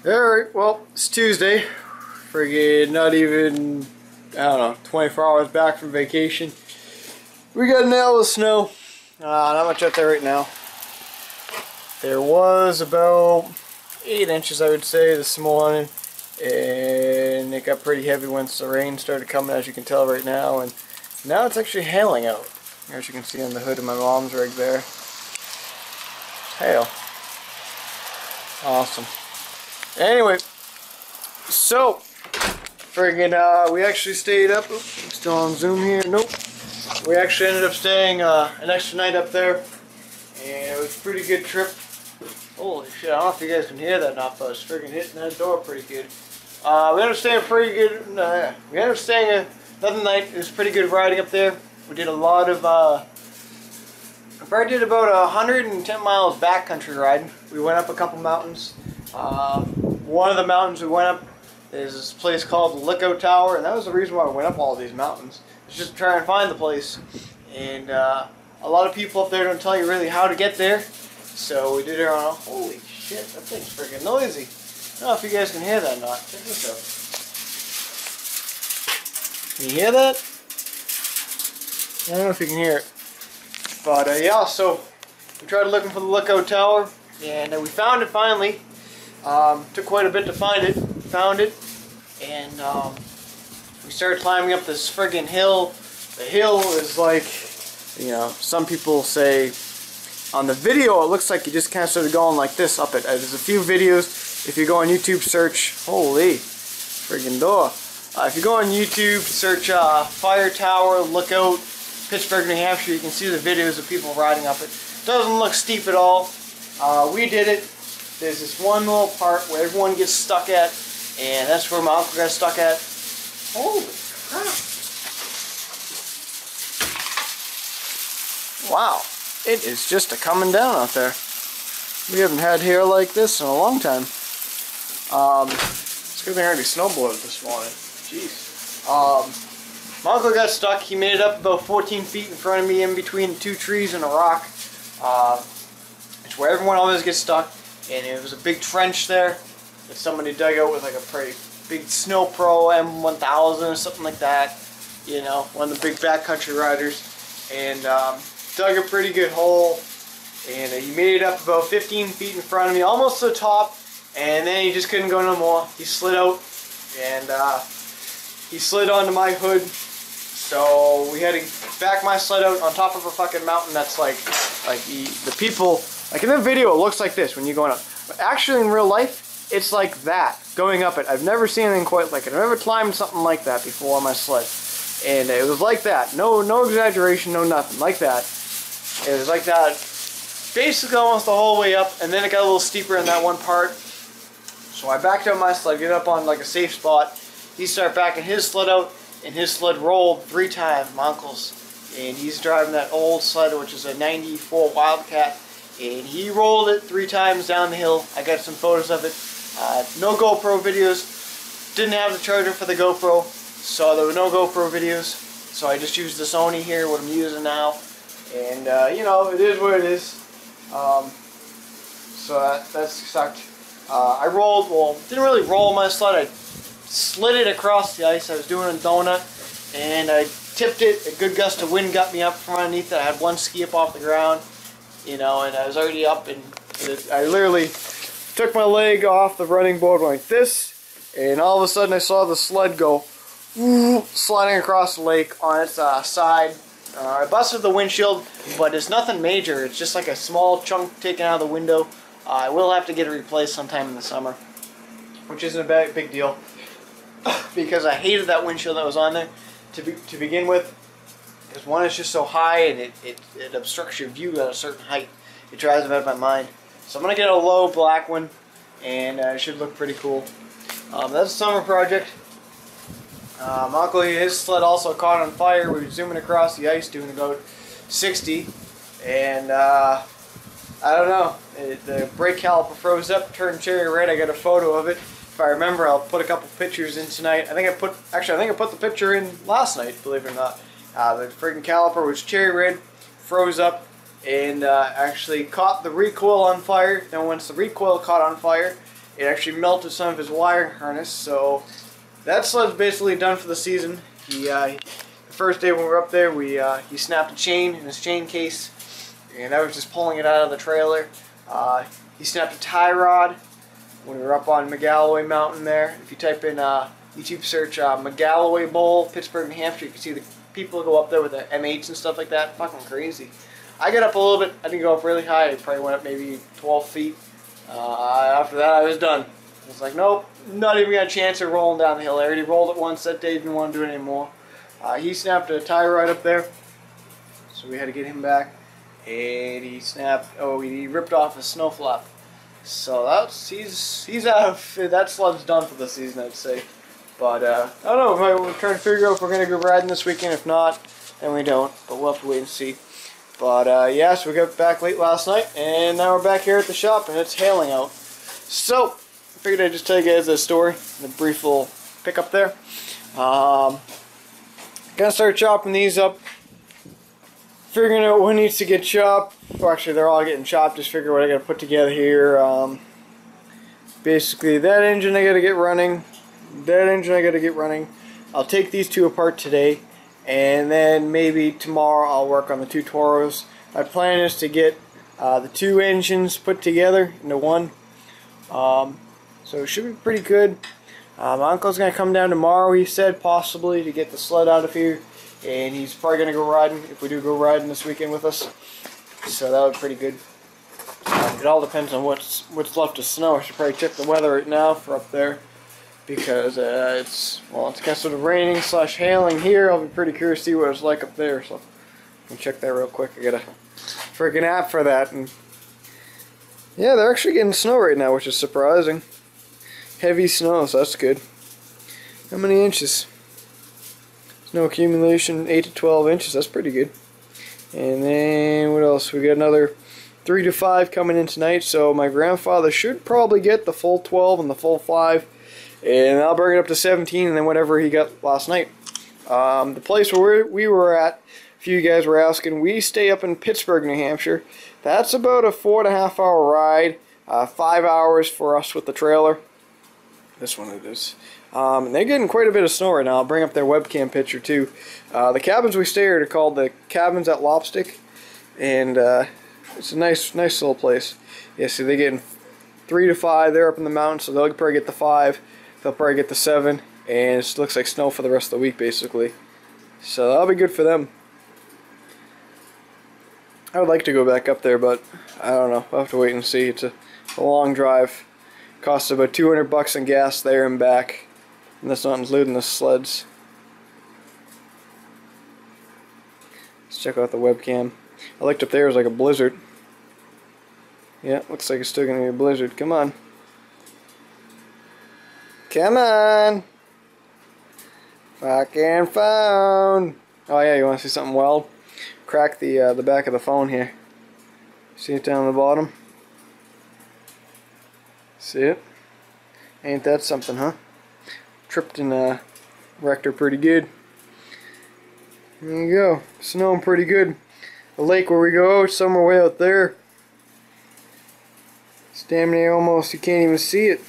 Alright, well, it's Tuesday. Friggin' not even, I don't know, 24 hours back from vacation. We got an hour of snow. Not much out there right now. There was about 8 inches, I would say, this morning. And it got pretty heavy once the rain started coming, as you can tell right now. And now it's actually hailing out. As you can see on the hood of my mom's rig there. Hail. Awesome. Anyway, so friggin' we actually stayed up. Oops, I'm still on Zoom here. Nope. We actually ended up staying an extra night up there, and it was a pretty good trip. Holy shit! I don't know if you guys can hear that or not, but I was friggin' hitting that door pretty good. We ended up staying pretty good. We ended up staying another night. It was pretty good riding up there. We did a lot of. I probably did about 110 miles backcountry riding. We went up a couple mountains. One of the mountains we went up is this place called the Lookout Tower, and that was the reason why we went up all these mountains. It's just to try and find the place. And a lot of people up there don't tell you really how to get there, so we did it on a... Holy shit, that thing's freaking noisy. I don't know if you guys can hear that or not. Check this out. Can you hear that? I don't know if you can hear it. But yeah, so we tried looking for the Lookout Tower, and we found it finally. Took quite a bit to find it. Found it, and we started climbing up this friggin' hill. The hill is like, you know, some people say on the video it looks like you just kind of started going like this up it. There's a few videos. If you go on YouTube, search, holy friggin' door. If you go on YouTube, search Fire Tower Lookout Pittsburgh, New Hampshire, you can see the videos of people riding up it. Doesn't look steep at all. We did it. There's this one little part where everyone gets stuck at, and that's where my uncle got stuck at. Holy crap. Wow. It is just a coming down out there. We haven't had hair like this in a long time. It's good thing I already snowblowed this morning. Jeez. My uncle got stuck. He made it up about 14 feet in front of me in between 2 trees and a rock. It's where everyone always gets stuck. And it was a big trench there that somebody dug out with like a pretty big Snow Pro M1000 or something like that. You know, one of the big backcountry riders. And dug a pretty good hole. And he made it up about 15 feet in front of me, almost to the top. And then he just couldn't go no more. He slid out, and he slid onto my hood. So we had to back my sled out on top of a fucking mountain that's like the people... Like in the video, it looks like this when you're going up. But actually, in real life, it's like that, going up it. I've never seen anything quite like it. I've never climbed something like that before on my sled. And it was like that. No exaggeration, no nothing. Like that. It was like that basically almost the whole way up. And then it got a little steeper in that one part. So I backed out my sled, get up on like a safe spot. He started backing his sled out, and his sled rolled 3 times, my uncle's. And he's driving that old sled, which is a 94 Wildcat. And he rolled it 3 times down the hill. I got some photos of it. No GoPro videos. Didn't have the charger for the GoPro, so there were no GoPro videos. So I just used the Sony here, what I'm using now. And you know, it is what it is. So that sucked. I rolled, well, didn't really roll my sled. I slid it across the ice. I was doing a donut, and I tipped it. A good gust of wind got me up from underneath it. I had one ski up off the ground. You know, and I was already up, and I literally took my leg off the running board like this, and all of a sudden I saw the sled go sliding across the lake on its side. I busted the windshield, but it's nothing major. It's just like a small chunk taken out of the window. I will have to get it replaced sometime in the summer, which isn't a big deal, because I hated that windshield that was on there to begin with. Because one is just so high, and it obstructs your view at a certain height. It drives me out of my mind. So I'm going to get a low black one, and it should look pretty cool. That's a summer project. My uncle, his sled also caught on fire. We were zooming across the ice doing about 60. And I don't know. The brake caliper froze up, turned cherry red. I got a photo of it. If I remember, I'll put a couple pictures in tonight. I think I put the picture in last night, believe it or not. The friggin' caliper was cherry red, froze up, and actually caught the recoil on fire. Then once the recoil caught on fire, it actually melted some of his wiring harness. So that sled's basically done for the season. The first day when we were up there, he snapped a chain in his chain case, and I was just pulling it out of the trailer. He snapped a tie rod when we were up on McGalloway Mountain there. If you type in YouTube search McGalloway Bowl, Pittsburgh, New Hampshire, you can see the people go up there with the M8s and stuff like that. Fucking crazy. I got up a little bit. I didn't go up really high. I probably went up maybe 12 feet. After that, I was done. I was like, nope, not even got a chance of rolling down the hill. I already rolled it once that day, didn't want to do it anymore. He snapped a tie rod up there, so we had to get him back. And he he ripped off his snow flap. So he's out of, that sled's done for the season, I'd say. But I don't know, we're trying to figure out if we're going to go riding this weekend. If not, then we don't, but we'll have to wait and see. But yeah, so we got back late last night, and now we're back here at the shop, and it's hailing out. So, I figured I'd just tell you guys this story, a brief little pickup there. Gonna start chopping these up, figuring out what needs to get chopped. Well, actually, they're all getting chopped, just figure what I gotta put together here. Basically, that engine I gotta get running, that engine I gotta get running. I'll take these two apart today, and then maybe tomorrow I'll work on the two Toros. My plan is to get the two engines put together into one. So it should be pretty good. My uncle's going to come down tomorrow, he said, possibly, to get the sled out of here. And he's probably going to go riding, if we do go riding this weekend with us. So that would be pretty good. It all depends on what's left of snow. I should probably check the weather right now for up there. Because it's kind of sort of raining / hailing here. I'll be pretty curious to see what it's like up there. So I can check that real quick. I got a freaking app for that. And yeah, they're actually getting snow right now, which is surprising. Heavy snow, so that's good. How many inches? Snow accumulation, 8 to 12 inches. That's pretty good. And then what else? We got another 3 to 5 coming in tonight. So my grandfather should probably get the full 12 and the full 5. And I'll bring it up to 17 and then whatever he got last night. The place where we were at, a few of you guys were asking, we stay up in Pittsburgh, New Hampshire. That's about a 4.5 hour ride, 5 hours for us with the trailer. This one it is. And they're getting quite a bit of snow right now. I'll bring up their webcam picture too. The cabins we stay at are called the Cabins at Lopstick. And it's a nice little place. Yeah, see they're getting 3 to 5. They're up in the mountains, so they'll probably get the 5. They'll probably get the 7, and it looks like snow for the rest of the week, basically. So that'll be good for them. I would like to go back up there, but I don't know. I'll have to wait and see. It's a long drive. Costs about $200 in gas there and back, and that's not including the sleds. Let's check out the webcam. I looked up there. It was like a blizzard. Yeah, looks like it's still going to be a blizzard. Come on. Come on! Fucking phone! Oh yeah, you want to see something wild? Crack the back of the phone here. See it down the bottom? See it? Ain't that something, huh? Tripped and wrecked her pretty good. There you go. Snowing pretty good. The lake where we go, it's somewhere way out there. It's damn near almost, you can't even see it.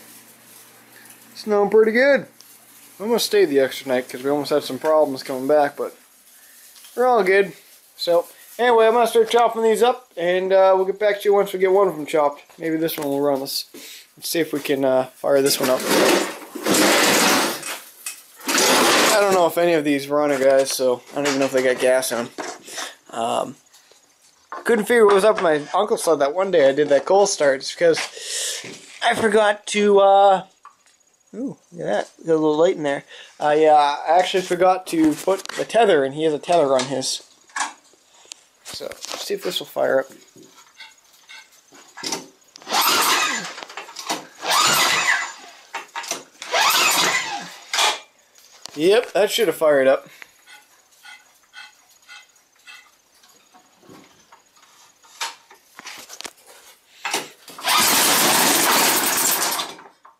Snowing pretty good. I'm going to stay the extra night because we almost had some problems coming back, but we're all good. So, anyway, I'm going to start chopping these up, and we'll get back to you once we get one of them chopped. Maybe this one will run. Let's see if we can fire this one up. I don't know if any of these run, guys, so I don't even know if they got gas in them. Couldn't figure what was up with my uncle sled that one day I did that cold start. It's because I forgot to... Ooh, look at that. Got a little light in there. I actually forgot to put the tether in. He has a tether on his. So, let's see if this will fire up. Yep, that should have fired up.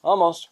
Almost.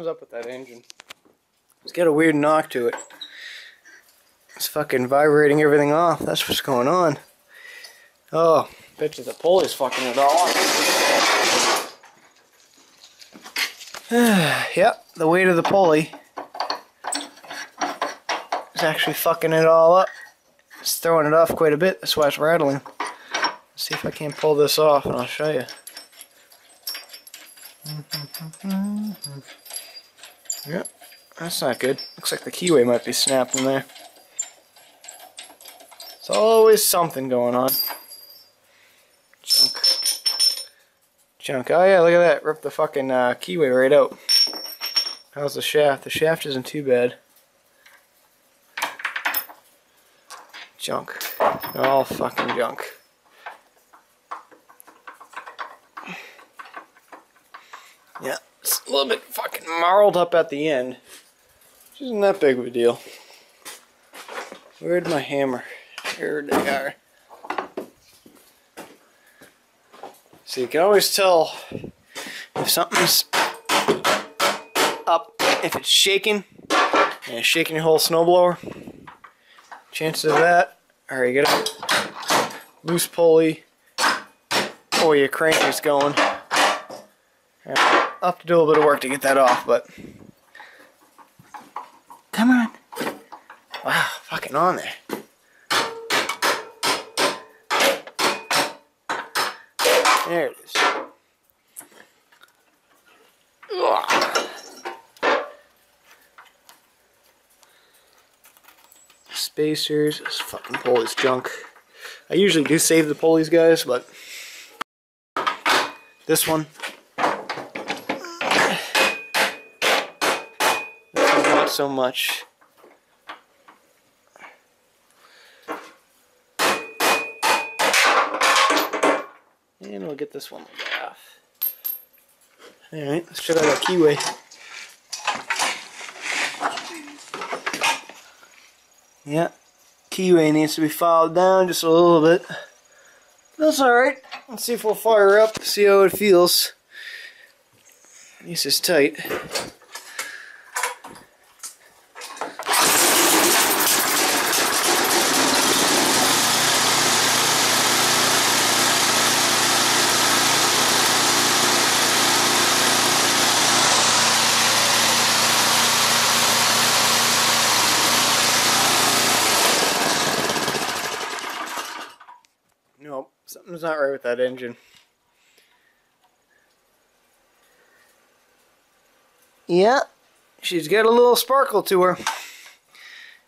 something's up with that engine. It's got a weird knock to it. It's fucking vibrating everything off. That's what's going on. Oh, bet you the pulley's fucking it all up. Yep, the weight of the pulley is actually fucking it all up. It's throwing it off quite a bit. That's why it's rattling. Let's see if I can't pull this off, and I'll show you. Yep, that's not good. Looks like the keyway might be snapped in there. There's always something going on. Junk. Junk. Oh yeah, look at that. Ripped the fucking keyway right out. How's the shaft? The shaft isn't too bad. Junk. All fucking junk. Yeah, it's a little bit fucking marled up at the end. Which isn't that big of a deal. Where'd my hammer? Here they are. So you can always tell if something's up, if it's shaking, and it's shaking your whole snowblower. Chances of that are you get a loose pulley or your crank is going. I'll have to do a little bit of work to get that off, but come on. Wow, fucking on there. There it is. Ugh. Spacers, this fucking pulley's junk. I usually do save the pulleys, guys, but this one, not so much. And we'll get this one off. Alright, let's check out our keyway. Yeah, keyway needs to be filed down just a little bit. That's alright. Let's see if we'll fire up, see how it feels. This is tight. Nope, something's not right with that engine. Yeah, she's got a little sparkle to her.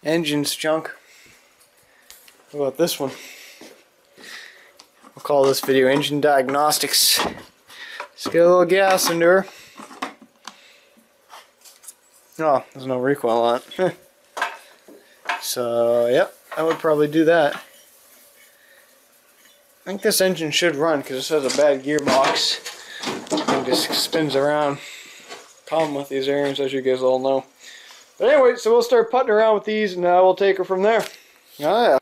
Engine's junk. How about this one? We'll call this video Engine Diagnostics. It's got a little gas into her. Oh, there's no recoil on it. So, yep, I would probably do that. I think this engine should run because this has a bad gearbox. It just spins around. Problem with these airings, as you guys all know. But anyway, so we'll start putting around with these and we'll take her from there. Oh,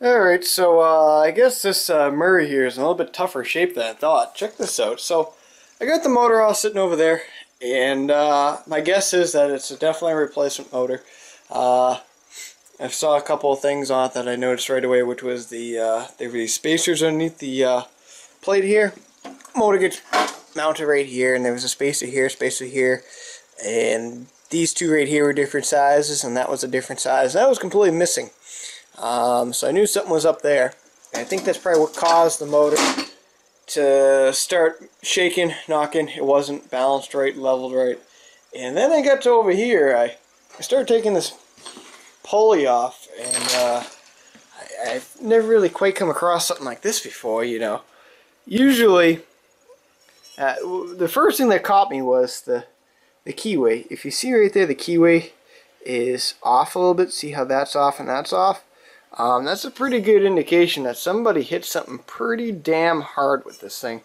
yeah. Alright, so I guess this Murray here is in a little bit tougher shape than I thought. Check this out. So I got the motor all sitting over there, and my guess is that it's definitely a replacement motor. I saw a couple of things on it that I noticed right away, which was there were these spacers underneath the plate here. Motor gets mounted right here, and there was a spacer here, and these two right here were different sizes, and that was a different size. That was completely missing. So I knew something was up there, and I think that's probably what caused the motor to start shaking, knocking. It wasn't balanced right, leveled right. And then I got to over here, I started taking this pulley off, and I've never really quite come across something like this before, you know. Usually, the first thing that caught me was the keyway. If you see right there, the keyway is off a little bit. See how that's off and that's off? That's a pretty good indication that somebody hit something pretty damn hard with this thing.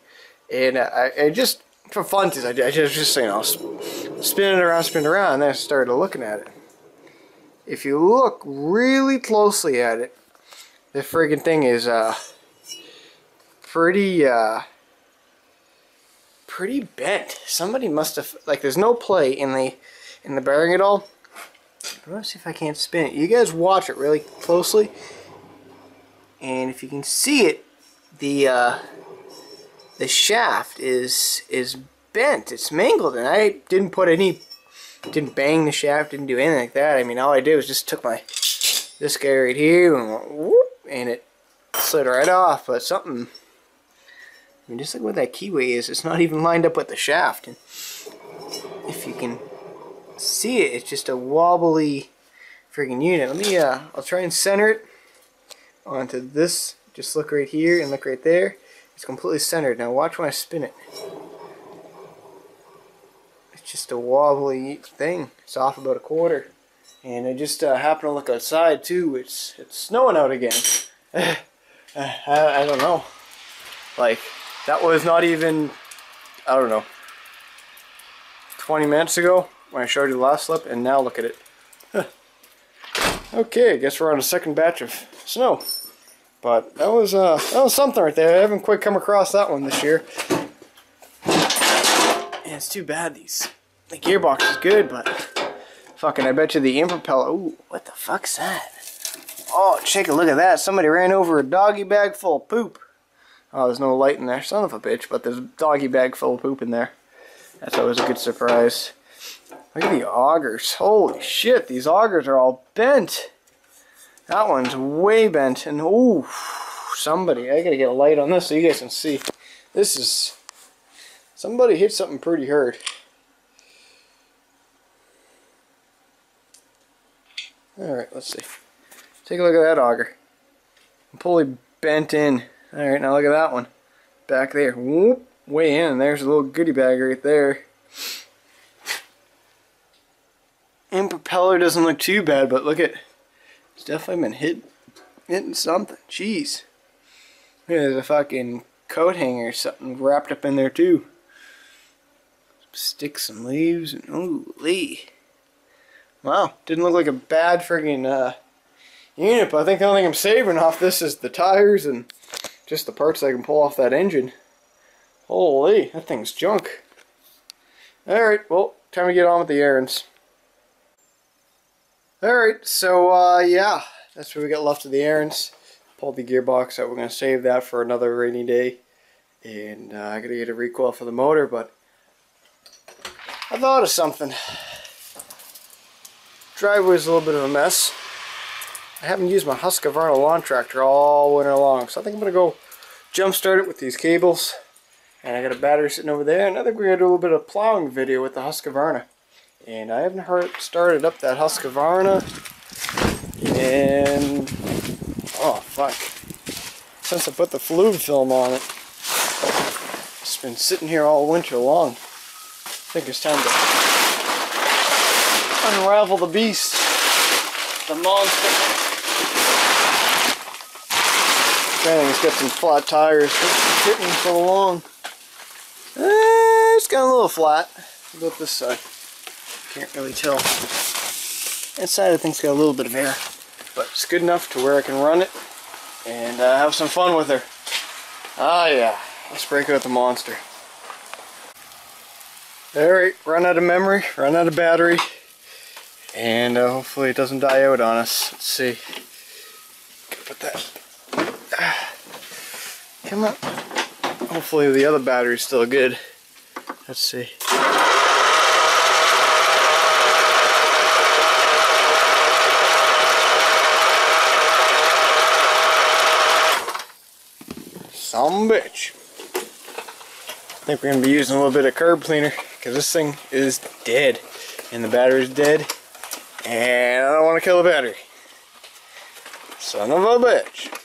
And I just, for funsies, I just you know, spin it around, and then I started looking at it. If you look really closely at it, the friggin' thing is pretty pretty bent. Somebody must have, like, there's no play in the bearing at all. But let's see if I can't spin it. You guys watch it really closely, and if you can see it, the shaft is bent. It's mangled, and I didn't bang the shaft, didn't do anything like that. I mean, all I did was just took this guy right here and went, whoop, and it slid right off. But something, I mean, just look what that keyway is. It's not even lined up with the shaft. And if you can see it, it's just a wobbly freaking unit. Let me, I'll try and center it onto this. Just look right here and look right there. It's completely centered. Now watch when I spin it. It's just a wobbly thing. It's off about a quarter. And I just happened to look outside too. It's snowing out again. I don't know. Like, that was not even, I don't know, 20 minutes ago when I showed you the last slip, and now look at it. Okay, I guess we're on a second batch of snow. But that was something right there. I haven't quite come across that one this year. And it's too bad the gearbox is good, but fucking, I bet you the impropeller. Ooh, what the fuck's that? Oh, take a look at that. Somebody ran over a doggy bag full of poop. Oh, there's no light in there. Son of a bitch, but there's a doggy bag full of poop in there. That's always a good surprise. Look at the augers. Holy shit, these augers are all bent. That one's way bent. And ooh, somebody, I gotta get a light on this so you guys can see. This is, somebody hit something pretty hard. Alright, let's see. Take a look at that auger. Completely bent in. Alright, now look at that one. Back there. Whoop, way in. There's a little goodie bag right there. And propeller doesn't look too bad, but look at, it's definitely been hitting something. Jeez. There's a fucking coat hanger or something wrapped up in there too. Some sticks and leaves and holy. Wow, didn't look like a bad friggin' unit, but I think the only thing I'm saving off this is the tires and just the parts I can pull off that engine. Holy, that thing's junk. Alright, well, time to get on with the errands. Alright, so yeah, that's what we got left of the errands. Pulled the gearbox out. We're going to save that for another rainy day. And I got to get a recoil for the motor, but I thought of something. Driveway's a little bit of a mess. I haven't used my Husqvarna lawn tractor all winter long, so I think I'm going to go jump start it with these cables. And I got a battery sitting over there, and I think we're going to do a little bit of plowing video with the Husqvarna. And I haven't started up that Husqvarna in, oh fuck, since I put the fluid film on it. It's been sitting here all winter long. I think it's time to unravel the beast, the monster. It's got some flat tires. It's hitting so long. It's got a little flat. How about this side? Can't really tell. Inside I think it's got a little bit of air, but it's good enough to where I can run it and have some fun with her. Ah yeah, let's break out the monster. Alright, run out of memory, run out of battery, and hopefully it doesn't die out on us. Let's see. Put that. Come on. Hopefully the other battery's still good. Let's see. Some bitch. I think we're going to be using a little bit of curb cleaner because this thing is dead and the battery's dead and I don't want to kill the battery. Son of a bitch.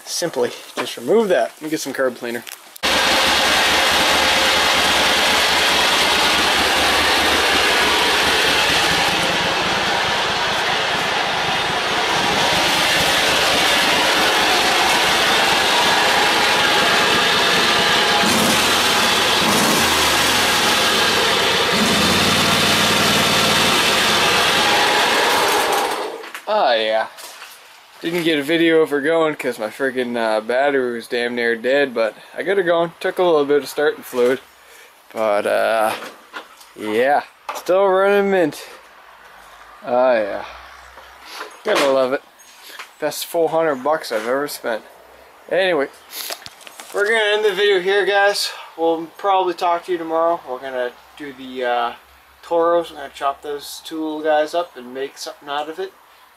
Simply just remove that and get some curb cleaner. Oh yeah, Didn't get a video of her going because my freaking battery was damn near dead, but I got her going. Took a little bit of starting fluid, but yeah, still running mint. Oh yeah, gotta love it. Best $400 I've ever spent. Anyway, we're gonna end the video here, guys. We'll probably talk to you tomorrow. We're gonna do the toros. We're gonna chop those two little guys up and make something out of it.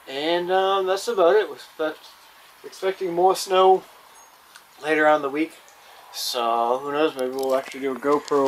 And that's about it. We're expecting more snow later on in the week. So who knows, maybe we'll actually do a GoPro